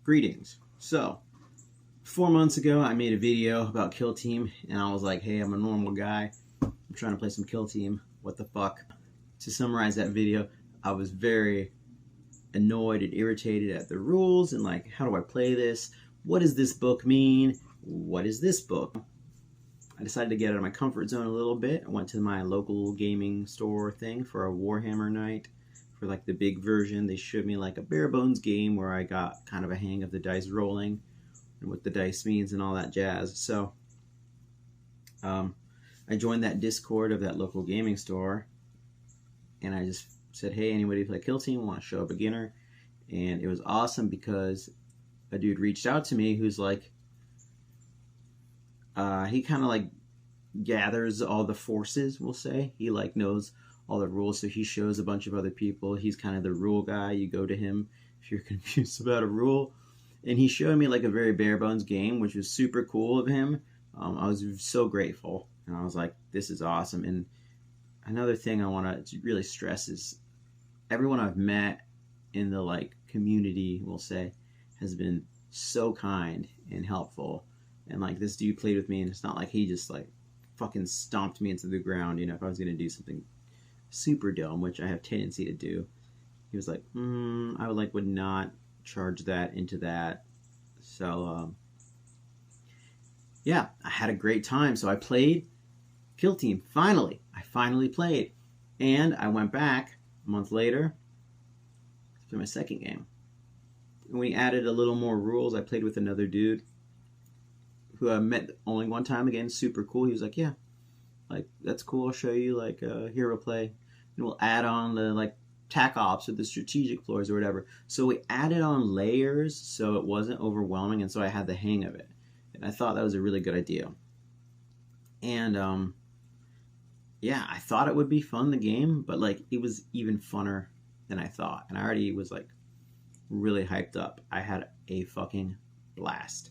Greetings. So, 4 months ago, I made a video about Kill Team, and I was like, hey, I'm a normal guy. I'm trying to play some Kill Team. What the fuck? To summarize that video, I was very annoyed and irritated at the rules and like, how do I play this? What does this book mean? What is this book? I decided to get out of my comfort zone a little bit. I went to my local gaming store thing for a Warhammer night. For like the big version, they showed me like a bare bones game where I got kind of a hang of the dice rolling and what the dice means and all that jazz. So I joined that Discord of that local gaming store, and I just said, hey, anybody play Kill Team? Want to show a beginner? And it was awesome because a dude reached out to me who's like, he kind of like gathers all the forces, we'll say. He like knows all the rules, so he shows a bunch of other people. He's kind of the rule guy. You go to him if you're confused about a rule. And he showed me like a very bare bones game, which was super cool of him. I was so grateful, and I was like, this is awesome. And another thing I want to really stress is everyone I've met in the like community, we'll say, has been so kind and helpful. And like this dude played with me, and it's not like he just like fucking stomped me into the ground, you know, if I was going to do something super dumb, which I have tendency to do. He was like, I would not charge that into that. So yeah, I had a great time. So I played Kill Team. I finally played, and I went back a month later to play my second game. And we added a little more rules. I played with another dude who I met only one time again. Super cool. He was like, yeah, like that's cool. I'll show you like hero play, and we'll add on the like tac ops or the strategic floors or whatever. So we added on layers so it wasn't overwhelming, and so I had the hang of it. And I thought that was a really good idea. And yeah, I thought it would be fun, the game, but like it was even funner than I thought. And I already was like really hyped up. I had a fucking blast.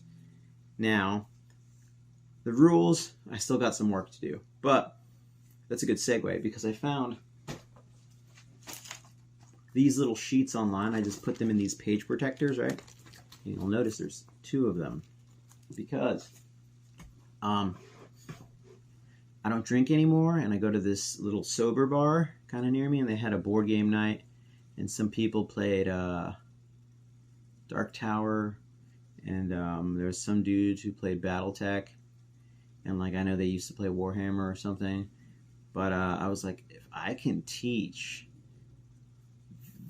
Now, the rules, I still got some work to do, but that's a good segue because I found these little sheets online. I just put them in these page protectors, right? And you'll notice there's two of them because I don't drink anymore, and I go to this little sober bar kind of near me, and they had a board game night, and some people played Dark Tower, and there's some dudes who played BattleTech, and like I know they used to play Warhammer or something, but I was like, if I can teach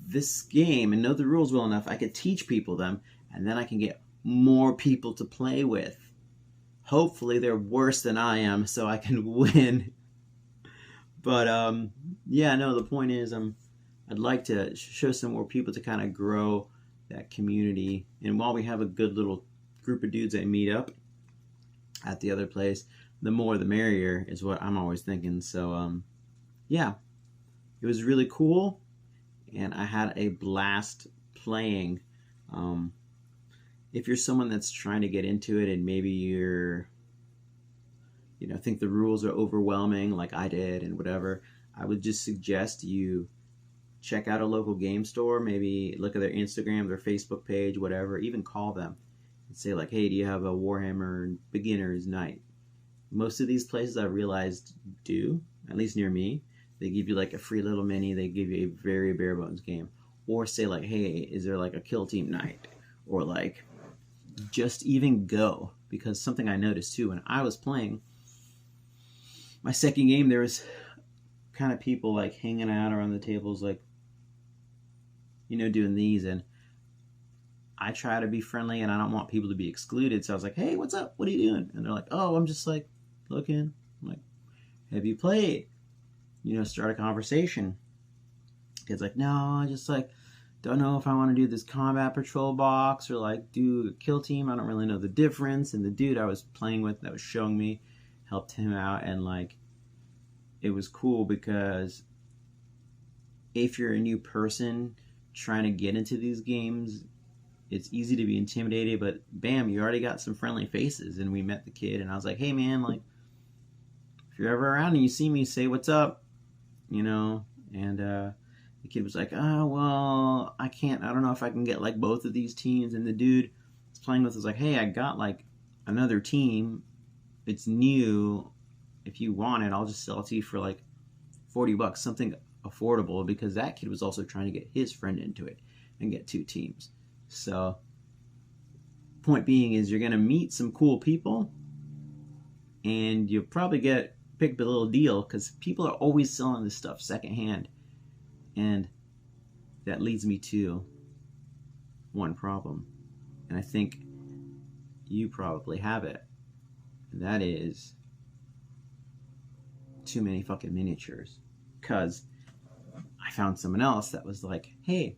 this game and know the rules well enough, I could teach people them, and then I can get more people to play with. Hopefully they're worse than I am so I can win. But yeah, no, the point is I'd like to show some more people to kind of grow that community. And while we have a good little group of dudes that meet up at the other place, the more the merrier is what I'm always thinking. So yeah, it was really cool, and I had a blast playing. If you're someone that's trying to get into it and maybe you're, you know, think the rules are overwhelming like I did and whatever, I would just suggest you check out a local game store, maybe look at their Instagram, their Facebook page, whatever, even call them and say like, hey, do you have a Warhammer beginner's night? Most of these places I realized do, at least near me. They give you like a free little mini, they give you a very bare bones game. Or say like, hey, is there like a Kill Team night? Or like, just even go. Because something I noticed too, when I was playing my second game, there was kind of people like hanging out around the tables, like, you know, doing these, and I try to be friendly and I don't want people to be excluded. So I was like, hey, what's up? What are you doing? And they're like, oh, I'm just like looking. I'm like, have you played? You know, start a conversation. Kid's like, no, I just like don't know if I want to do this combat patrol box or like do a Kill Team. I don't really know the difference. And the dude I was playing with that was showing me helped him out, and like it was cool because if you're a new person trying to get into these games, it's easy to be intimidated, but bam, you already got some friendly faces. And we met the kid, and I was like, hey man, like if you're ever around and you see me, say what's up, you know. And the kid was like, oh, well, I don't know if I can get like both of these teams. And the dude I was playing with was like, hey, I got like another team. It's new. If you want it, I'll just sell it to you for like $40, something affordable, because that kid was also trying to get his friend into it and get 2 teams. So, point being is you're going to meet some cool people, and you'll probably pick a little deal, because people are always selling this stuff secondhand. And that leads me to one problem. And I think you probably have it. And that is too many fucking miniatures. Because I found someone else that was like, hey,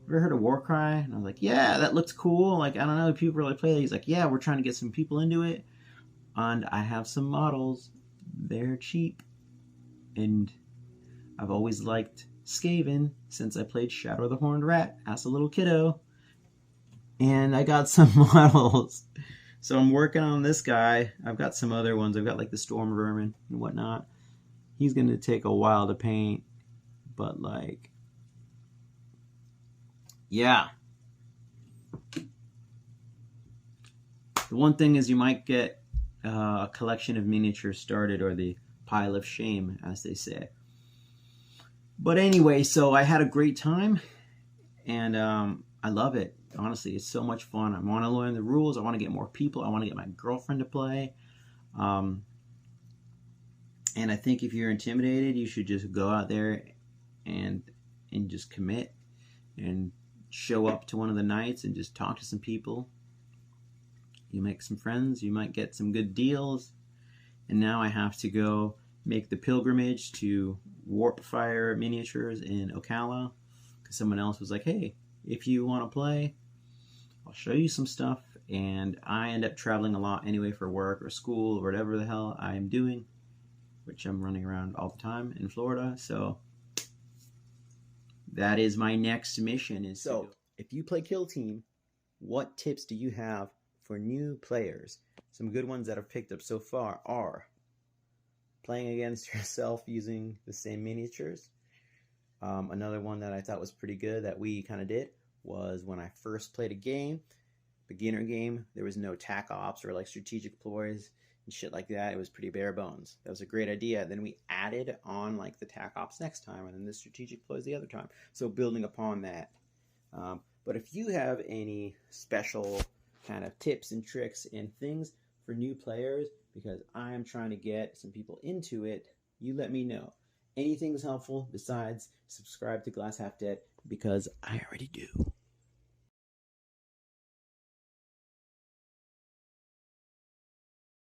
ever heard of Warcry? And I was like, yeah, that looks cool. Like, I don't know if people really play it. He's like, yeah, we're trying to get some people into it. And I have some models. They're cheap. And I've always liked Skaven since I played Shadow of the Horned Rat as a little kiddo. And I got some models. So I'm working on this guy. I've got some other ones. I've got like the Storm Vermin and whatnot. He's going to take a while to paint. But like, yeah. The one thing is you might get a collection of miniatures started, or the pile of shame, as they say. But anyway, so I had a great time, and I love it. Honestly, it's so much fun. I want to learn the rules. I want to get more people. I want to get my girlfriend to play. And I think if you're intimidated, you should just go out there and just commit and show up to one of the nights and just talk to some people. You make some friends. You might get some good deals. And now I have to go make the pilgrimage to Warpfire Miniatures in Ocala, because someone else was like, hey, if you want to play, I'll show you some stuff. And I end up traveling a lot anyway for work or school or whatever the hell I am doing, which I'm running around all the time in Florida. So that is my next mission. So if you play Kill Team, what tips do you have for new players? Some good ones that I've picked up so far are playing against yourself using the same miniatures. Another one that I thought was pretty good that we kind of did was when I first played a game, beginner game, there was no tac ops or like strategic ploys and shit like that. It was pretty bare bones. That was a great idea. Then we added on like the tac ops next time, and then the strategic ploys the other time. So building upon that. But if you have any special kind of tips and tricks and things for new players, because I am trying to get some people into it, you let me know. Anything's helpful besides subscribe to Glass Half Dead, because I already do.